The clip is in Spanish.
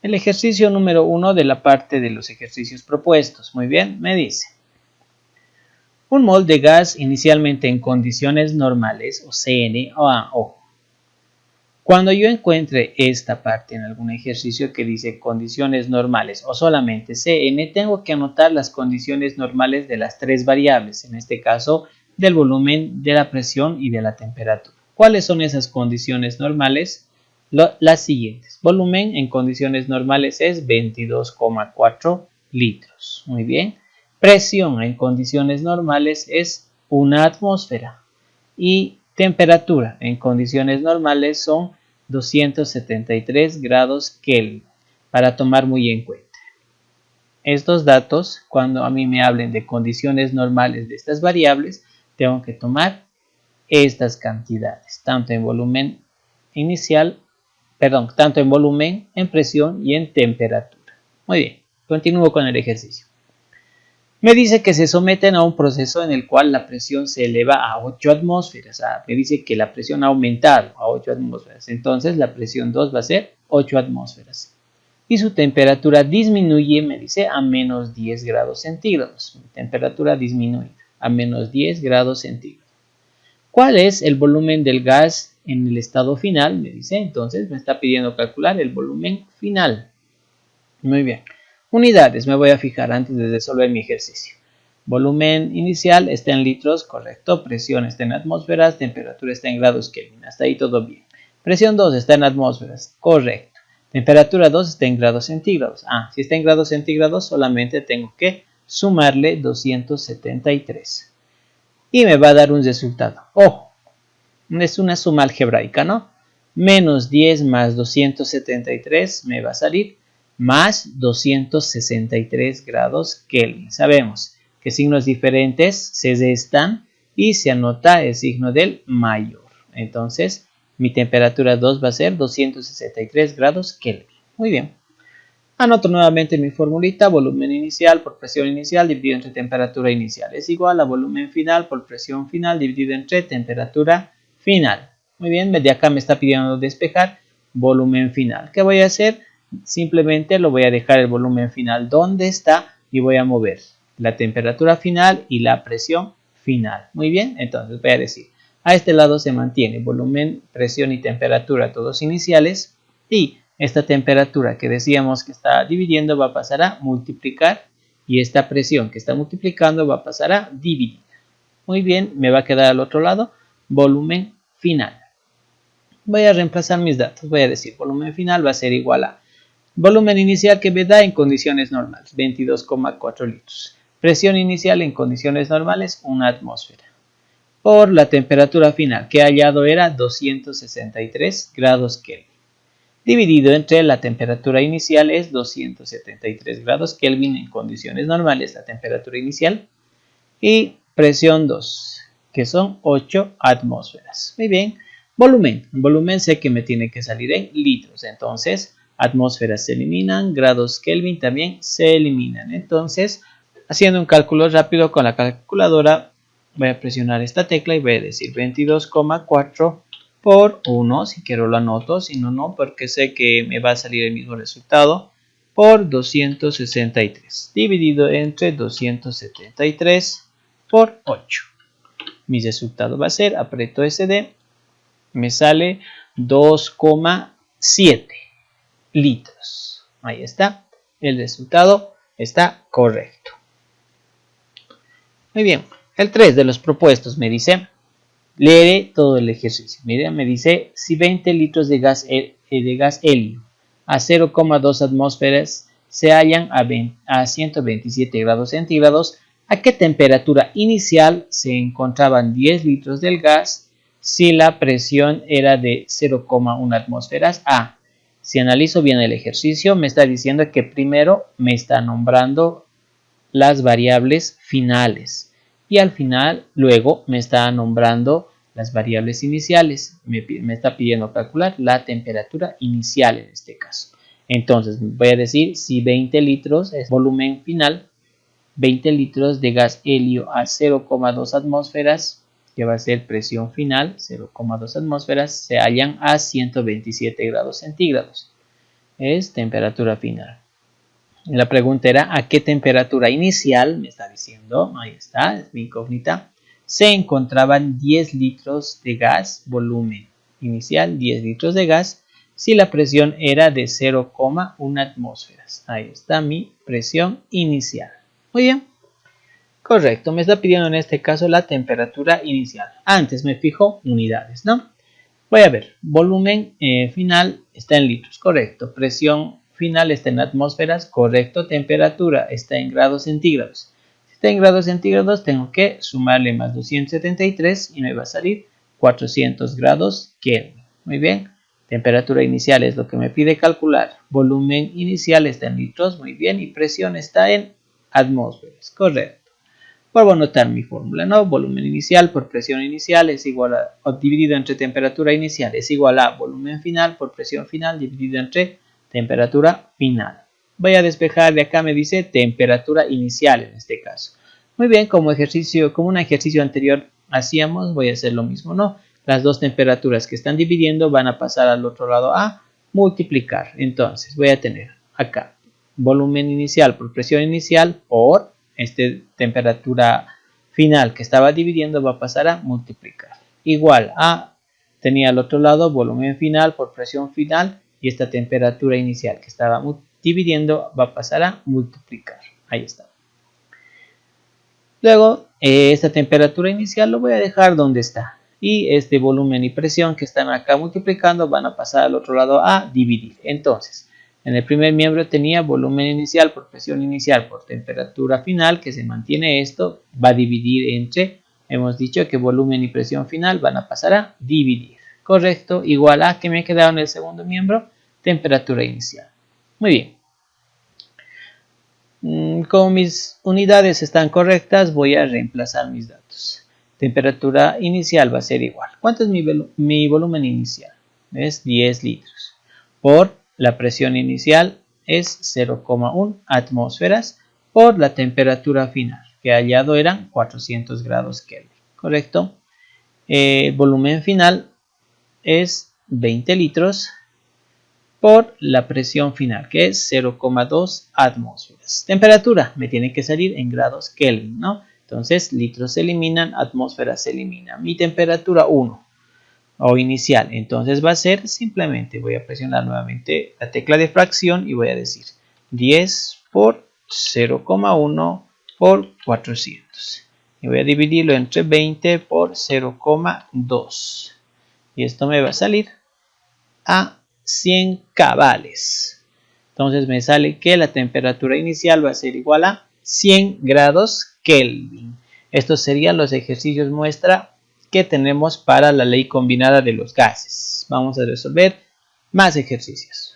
El ejercicio número 1 de la parte de los ejercicios propuestos. Muy bien, me dice. Un mol de gas inicialmente en condiciones normales, o CN, ojo. Cuando yo encuentre esta parte en algún ejercicio que dice condiciones normales o solamente CN, tengo que anotar las condiciones normales de las tres variables, en este caso del volumen, de la presión y de la temperatura. ¿Cuáles son esas condiciones normales? Las siguientes. Volumen en condiciones normales es 22,4 litros. Muy bien. Presión en condiciones normales es 1 atmósfera. Y temperatura en condiciones normales son 273 grados Kelvin, para tomar muy en cuenta. Estos datos, cuando a mí me hablen de condiciones normales de estas variables, tengo que tomar estas cantidades, tanto en volumen inicial, tanto en volumen, en presión y en temperatura. Muy bien, continúo con el ejercicio. Me dice que se someten a un proceso en el cual la presión se eleva a 8 atmósferas. Me dice que la presión ha aumentado a 8 atmósferas. Entonces la presión 2 va a ser 8 atmósferas. Y su temperatura disminuye, me dice, a menos 10 grados centígrados. Temperatura disminuye a menos 10 grados centígrados. ¿Cuál es el volumen del gas en el estado final? Me dice, entonces me está pidiendo calcular el volumen final. Muy bien. Unidades, me voy a fijar antes de resolver mi ejercicio. Volumen inicial está en litros, correcto. Presión está en atmósferas, temperatura está en grados Kelvin. Hasta ahí todo bien. Presión 2 está en atmósferas, correcto. Temperatura 2 está en grados centígrados. Si está en grados centígrados, solamente tengo que sumarle 273. Y me va a dar un resultado. Ojo, es una suma algebraica, ¿no? Menos 10 más 273 me va a salir más 263 grados Kelvin. Sabemos que signos diferentes se restan y se anota el signo del mayor. Entonces, mi temperatura 2 va a ser 263 grados Kelvin. Muy bien. Anoto nuevamente mi formulita, volumen inicial por presión inicial dividido entre temperatura inicial es igual a volumen final por presión final dividido entre temperatura final. Muy bien, de acá me está pidiendo despejar volumen final. ¿Qué voy a hacer? Simplemente lo voy a dejar el volumen final donde está y voy a mover la temperatura final y la presión final. Muy bien, entonces voy a decir, a este lado se mantiene volumen, presión y temperatura todos iniciales y esta temperatura que decíamos que está dividiendo va a pasar a multiplicar y esta presión que está multiplicando va a pasar a dividir. Muy bien, me va a quedar al otro lado volumen final. Voy a reemplazar mis datos, voy a decir volumen final va a ser igual a volumen inicial que me da en condiciones normales, 22,4 litros. Presión inicial en condiciones normales, 1 atmósfera. Por la temperatura final que he hallado era 263 grados Kelvin. Dividido entre la temperatura inicial es 273 grados Kelvin en condiciones normales, la temperatura inicial. Y presión 2, que son 8 atmósferas. Muy bien. Volumen sé que me tiene que salir en litros. Entonces, atmósferas se eliminan, grados Kelvin también se eliminan. Entonces, haciendo un cálculo rápido con la calculadora, voy a presionar esta tecla y voy a decir 22,4 por 1, si quiero lo anoto, si no, no, porque sé que me va a salir el mismo resultado, por 263, dividido entre 273 por 8. Mi resultado va a ser, aprieto SD, me sale 2,7 litros. Ahí está, el resultado está correcto. Muy bien, el 3 de los propuestos me dice, leeré todo el ejercicio. Miren, me dice, si 20 litros de gas helio a 0,2 atmósferas se hallan a 127 grados centígrados, ¿a qué temperatura inicial se encontraban 10 litros del gas si la presión era de 0,1 atmósferas? Si analizo bien el ejercicio, me está diciendo que primero me está nombrando las variables finales y al final luego me está nombrando las variables iniciales. Me está pidiendo calcular la temperatura inicial en este caso. Entonces voy a decir si 20 litros es volumen final, 20 litros de gas helio a 0,2 atmósferas, que va a ser presión final, 0,2 atmósferas, se hallan a 127 grados centígrados. es temperatura final. La pregunta era ¿a qué temperatura inicial? Me está diciendo, ahí está, es mi incógnita. Se encontraban 10 litros de gas, volumen inicial 10 litros de gas, si la presión era de 0,1 atmósferas. Ahí está mi presión inicial. Muy bien. Correcto, me está pidiendo en este caso la temperatura inicial. Antes me fijo unidades, ¿no? Voy a ver, volumen final está en litros, correcto. Presión final está en atmósferas, correcto. Temperatura está en grados centígrados. Si está en grados centígrados, tengo que sumarle más 273 y me va a salir 400 grados Kelvin. Muy bien. Temperatura inicial es lo que me pide calcular. Volumen inicial está en litros, muy bien. Y presión está en atmósferas, correcto. Vuelvo a anotar mi fórmula, ¿no? Volumen inicial por presión inicial es igual a, o dividido entre temperatura inicial, es igual a volumen final por presión final dividido entre temperatura final. Voy a despejar de acá, me dice temperatura inicial en este caso. Muy bien, como un ejercicio anterior hacíamos, voy a hacer lo mismo, ¿no? Las dos temperaturas que están dividiendo van a pasar al otro lado a multiplicar. Entonces, voy a tener acá volumen inicial por presión inicial por temperatura final que estaba dividiendo va a pasar a multiplicar. Igual a, tenía al otro lado volumen final por presión final y esta temperatura inicial que estaba dividiendo va a pasar a multiplicar. Ahí está. Luego, esta temperatura inicial lo voy a dejar donde está. Y este volumen y presión que están acá multiplicando van a pasar al otro lado a dividir. Entonces, en el primer miembro tenía volumen inicial por presión inicial por temperatura final, que se mantiene esto, va a dividir entre, hemos dicho que volumen y presión final van a pasar a dividir. Correcto, igual a que me quedaron en el segundo miembro, temperatura inicial. Muy bien. Como mis unidades están correctas, voy a reemplazar mis datos. Temperatura inicial va a ser igual. ¿Cuánto es mi volumen inicial? Es 10 litros. Por la presión inicial es 0,1 atmósferas por la temperatura final, que hallado eran 400 grados Kelvin. ¿Correcto? Volumen final es 20 litros por la presión final, que es 0,2 atmósferas. Temperatura me tiene que salir en grados Kelvin, ¿no? Entonces, litros se eliminan, atmósferas se eliminan. Mi temperatura 1 o inicial, entonces va a ser simplemente, voy a presionar nuevamente la tecla de fracción y voy a decir 10 por 0,1 por 400. Y voy a dividirlo entre 20 por 0,2. Y esto me va a salir a 100 cabales. Entonces me sale que la temperatura inicial va a ser igual a 100 grados Kelvin. Estos serían los ejercicios muestra que tenemos para la ley combinada de los gases. Vamos a resolver más ejercicios.